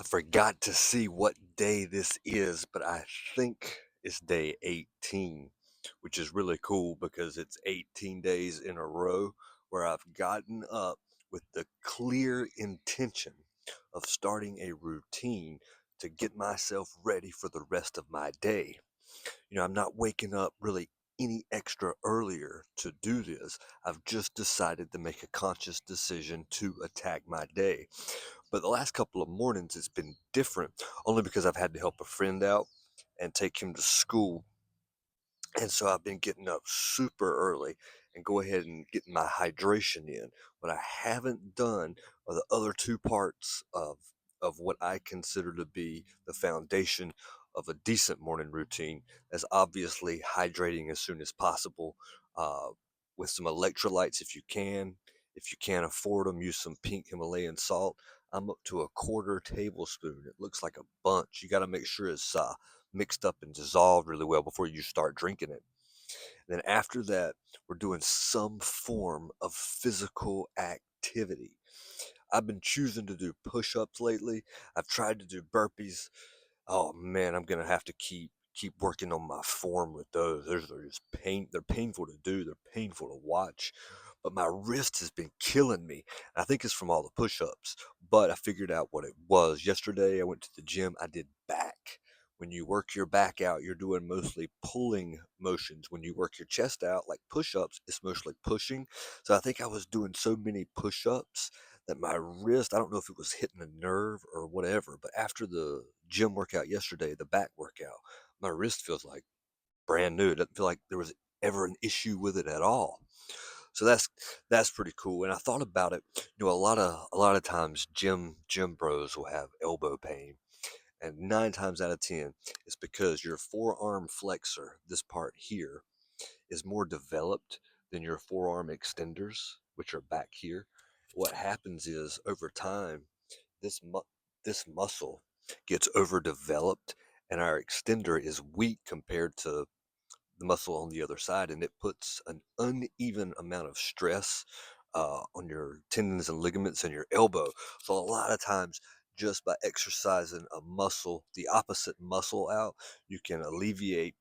forgot to see what day this is, but I think it's day 18, which is really cool because it's 18 days in a row where I've gotten up with the clear intention of starting a routine to get myself ready for the rest of my day. I'm not waking up really any extra earlier to do this. I've just decided to make a conscious decision to attack my day. But the last couple of mornings, it's been different, only because I've had to help a friend out and take him to school. And so I've been getting up super early and go ahead and getting my hydration in. What I haven't done are the other two parts of what I consider to be the foundation of a decent morning routine. As obviously hydrating as soon as possible, uh, with some electrolytes if you can. If you can't afford them, use some pink Himalayan salt. I'm up to a quarter tablespoon. It looks like a bunch. You got to make sure it's mixed up and dissolved really well before you start drinking it. And then after that, we're doing some form of physical activity. I've been choosing to do push-ups lately. I've tried to do burpees. Oh man, I'm gonna have to keep working on my form with those. They're just they're painful to do, they're painful to watch. But my wrist has been killing me. I think it's from all the push-ups. But I figured out what it was. Yesterday I went to the gym, I did back. When you work your back out, you're doing mostly pulling motions. When you work your chest out, like push-ups, it's mostly pushing. So I think I was doing so many push-ups that my wrist, I don't know if it was hitting a nerve or whatever, but after the gym workout yesterday, the back workout, my wrist feels like brand new. It doesn't feel like there was ever an issue with it at all. So that's pretty cool. And I thought about it, a lot of times gym bros will have elbow pain. And 9 times out of 10, it's because your forearm flexor, this part here, is more developed than your forearm extenders, which are back here. What happens is over time, this this muscle gets overdeveloped, and our extender is weak compared to the muscle on the other side, and it puts an uneven amount of stress on your tendons and ligaments in your elbow. So a lot of times, just by exercising a muscle, the opposite muscle out, you can alleviate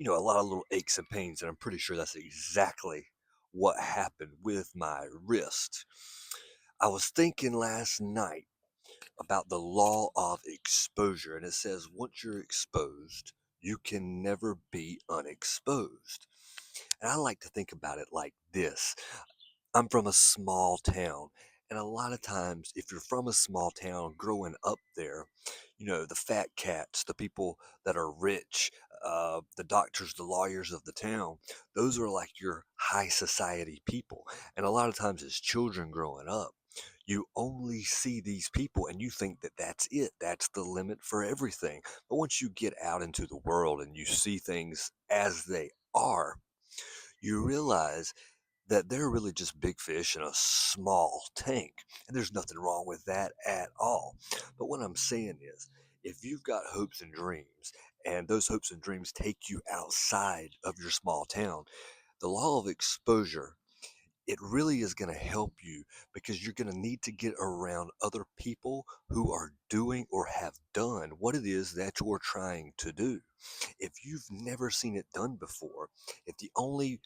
a lot of little aches and pains, and I'm pretty sure that's exactly what happened with my wrist. I was thinking last night about the law of exposure, and it says once you're exposed, you can never be unexposed. And I like to think about it like this. I'm from a small town. And a lot of times, if you're from a small town growing up there, the fat cats, the people that are rich, the doctors, the lawyers of the town, those are like your high society people. And a lot of times, as children growing up, you only see these people and you think that that's it. That's the limit for everything. But once you get out into the world and you see things as they are, you realize that they're really just big fish in a small tank. And there's nothing wrong with that at all. But what I'm saying is, if you've got hopes and dreams, and those hopes and dreams take you outside of your small town, the law of exposure, it really is going to help you because you're going to need to get around other people who are doing or have done what it is that you're trying to do. If you've never seen it done before, if the only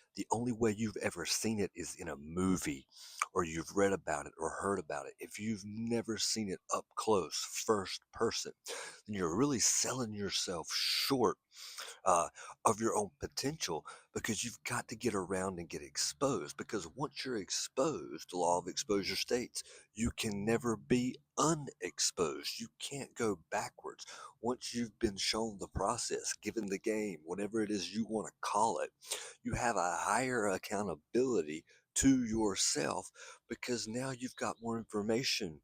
way you've ever seen it is in a movie or you've read about it or heard about it, if you've never seen it up close, first person, then you're really selling yourself short uh, of your own potential because you've got to get around and get exposed. Because once you're exposed, the law of exposure states you can never be unexposed. You can't go backwards. Once you've been shown the process, given the game, whatever it is you want to call it, you have a higher accountability to yourself because now you've got more information.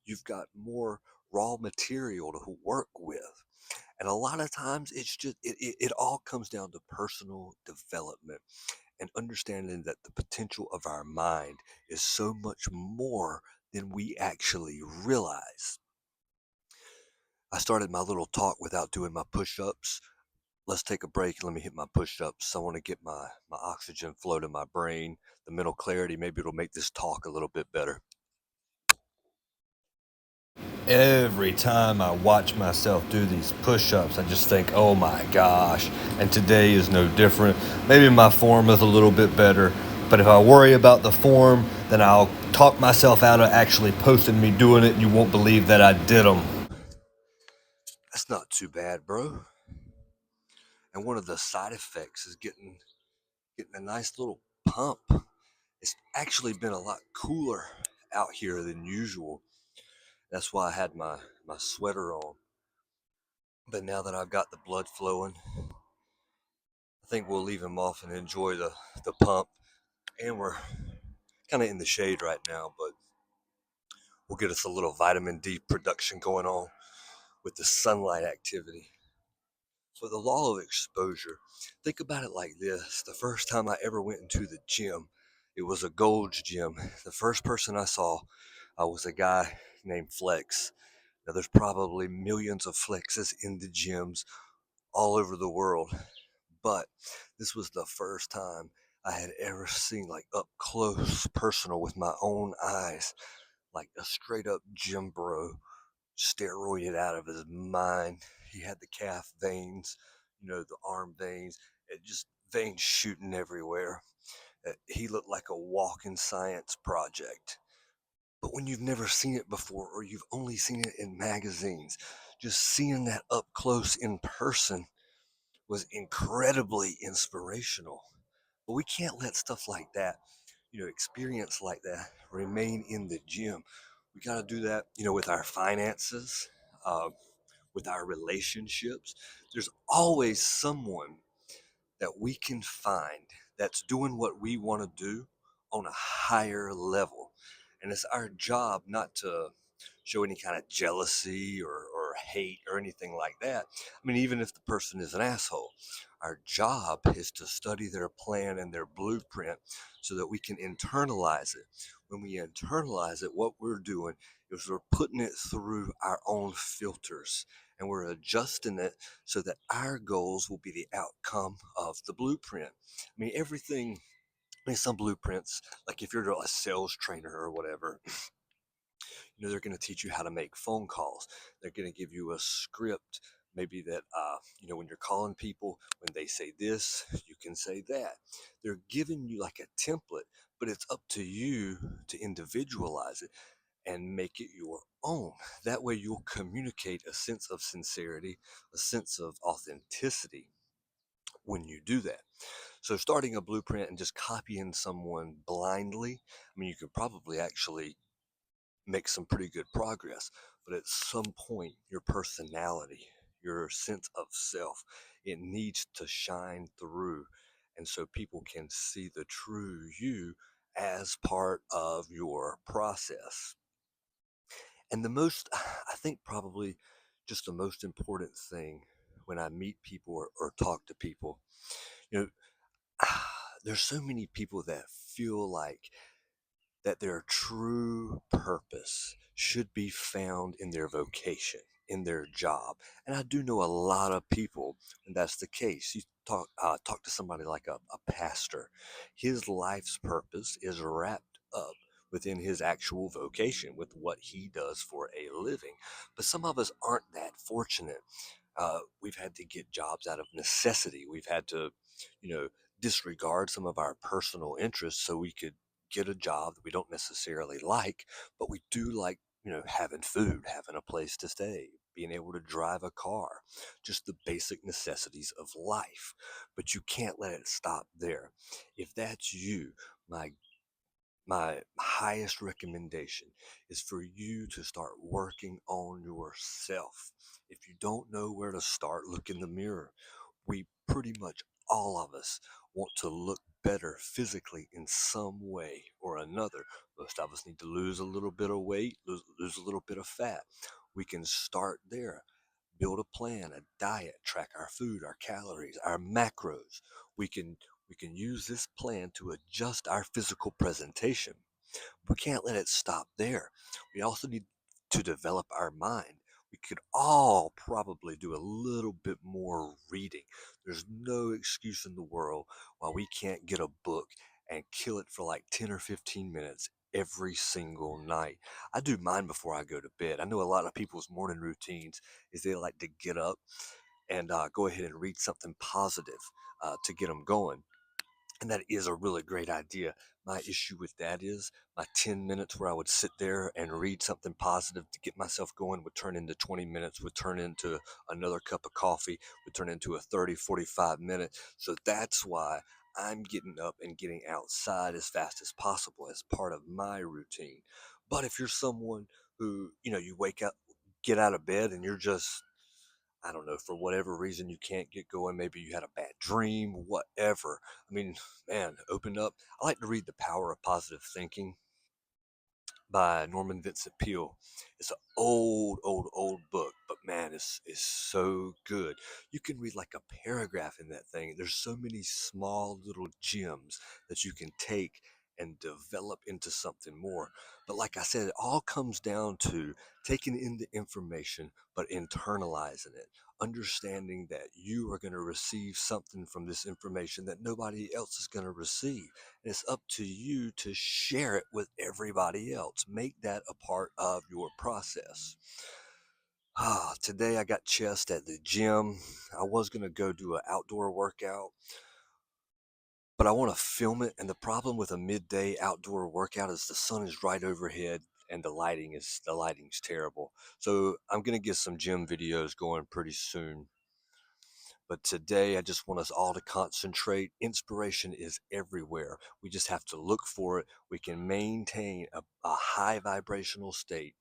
You've got more raw material to work with. And a lot of times it's just it all comes down to personal development and understanding that the potential of our mind is so much more than we actually realize. I started my little talk without doing my push-ups. Let's take a break and let me hit my push-ups. I want to get my oxygen flow to my brain, the mental clarity. Maybe it'll make this talk a little bit better. Every time I watch myself do these push-ups, I just think, oh my gosh, and today is no different. Maybe my form is a little bit better, but if I worry about the form, then I'll talk myself out of actually posting me doing it, and you won't believe that I did them. That's not too bad, bro. And one of the side effects is getting a nice little pump. It's actually been a lot cooler out here than usual. That's why I had my sweater on. But now that I've got the blood flowing, I think we'll leave him off and enjoy the pump. And we're kind of in the shade right now, but we'll get us a little vitamin D production going on with the sunlight activity. So the law of exposure, think about it like this. The first time I ever went into the gym, it was a Gold's Gym. The first person I saw was a guy named Flex. Now there's probably millions of Flexes in the gyms all over the world, but this was the first time I had ever seen like up close personal with my own eyes, like a straight up gym bro, steroided out of his mind. He had the calf veins, the arm veins, it just veins shooting everywhere. He looked like a walking science project. But when you've never seen it before or you've only seen it in magazines, just seeing that up close in person was incredibly inspirational. But we can't let stuff like that, experience like that remain in the gym. We got to do that, with our finances, uh, with our relationships. There's always someone that we can find that's doing what we want to do on a higher level. And it's our job not to show any kind of jealousy or hate or anything like that. I mean, even if the person is an asshole, our job is to study their plan and their blueprint so that we can internalize it. When we internalize it, what we're doing is we're putting it through our own filters and we're adjusting it so that our goals will be the outcome of the blueprint. I mean, everything, some blueprints, like if you're a sales trainer or whatever, they're going to teach you how to make phone calls. They're going to give you a script, maybe that, when you're calling people, when they say this, you can say that. They're giving you like a template, but it's up to you to individualize it and make it your own. That way you'll communicate a sense of sincerity, a sense of authenticity when you do that. So starting a blueprint and just copying someone blindly, I mean, you could probably actually make some pretty good progress. But at some point, your personality, your sense of self, it needs to shine through. And so people can see the true you as part of your process. And the most, I think probably just the most important thing when I meet people or talk to people, you know, there's so many people that feel like that their true purpose should be found in their vocation, in their job. And I do know a lot of people, and that's the case. You talk to somebody like a pastor. His life's purpose is wrapped up within his actual vocation, with what he does for a living. But some of us aren't that fortunate. We've had to get jobs out of necessity. We've had to, you know, disregard some of our personal interests so we could get a job that we don't necessarily like, but we do like, having food, having a place to stay, being able to drive a car, just the basic necessities of life. But you can't let it stop there. If that's you, my my highest recommendation is for you to start working on yourself. If you don't know where to start, look in the mirror. We pretty much all of us want to look better physically in some way or another. Most of us need to lose a little bit of weight, lose a little bit of fat. We can start there. Build a plan, a diet, track our food, our calories, our macros. We can we can use this plan to adjust our physical presentation. We can't let it stop there. We also need to develop our mind. We could all probably do a little bit more reading. There's no excuse in the world why we can't get a book and kill it for like 10 or 15 minutes every single night. I do mine before I go to bed. I know a lot of people's morning routines is they like to get up and go ahead and read something positive to get them going. And that is a really great idea. My issue with that is my 10 minutes where I would sit there and read something positive to get myself going would turn into 20 minutes, would turn into another cup of coffee, would turn into a 30, 45 minutes. So that's why I'm getting up and getting outside as fast as possible as part of my routine. But if you're someone who, you wake up, get out of bed and you're just I don't know, for whatever reason you can't get going. Maybe you had a bad dream, whatever. I mean, man, open up. I like to read The Power of Positive Thinking by Norman Vincent Peale. It's an old book, but man, it's so good. You can read like a paragraph in that thing. There's so many small little gems that you can take and develop into something more. But like I said, it all comes down to taking in the information, but internalizing it, understanding that you are going to receive something from this information that nobody else is going to receive. And it's up to you to share it with everybody else. Make that a part of your process. Today I got chest at the gym. I was going to go do an outdoor workout, but I want to film it. And the problem with a midday outdoor workout is the sun is right overhead and the lighting's terrible. So I'm going to get some gym videos going pretty soon. But today, I just want us all to concentrate. Inspiration is everywhere. We just have to look for it. We can maintain a high vibrational state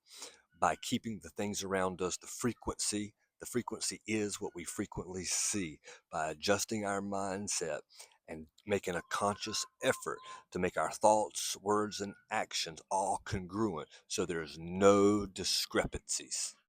by keeping the things around us, the frequency. The frequency is what we frequently see. By adjusting our mindset and making a conscious effort to make our thoughts, words, and actions all congruent so there's no discrepancies.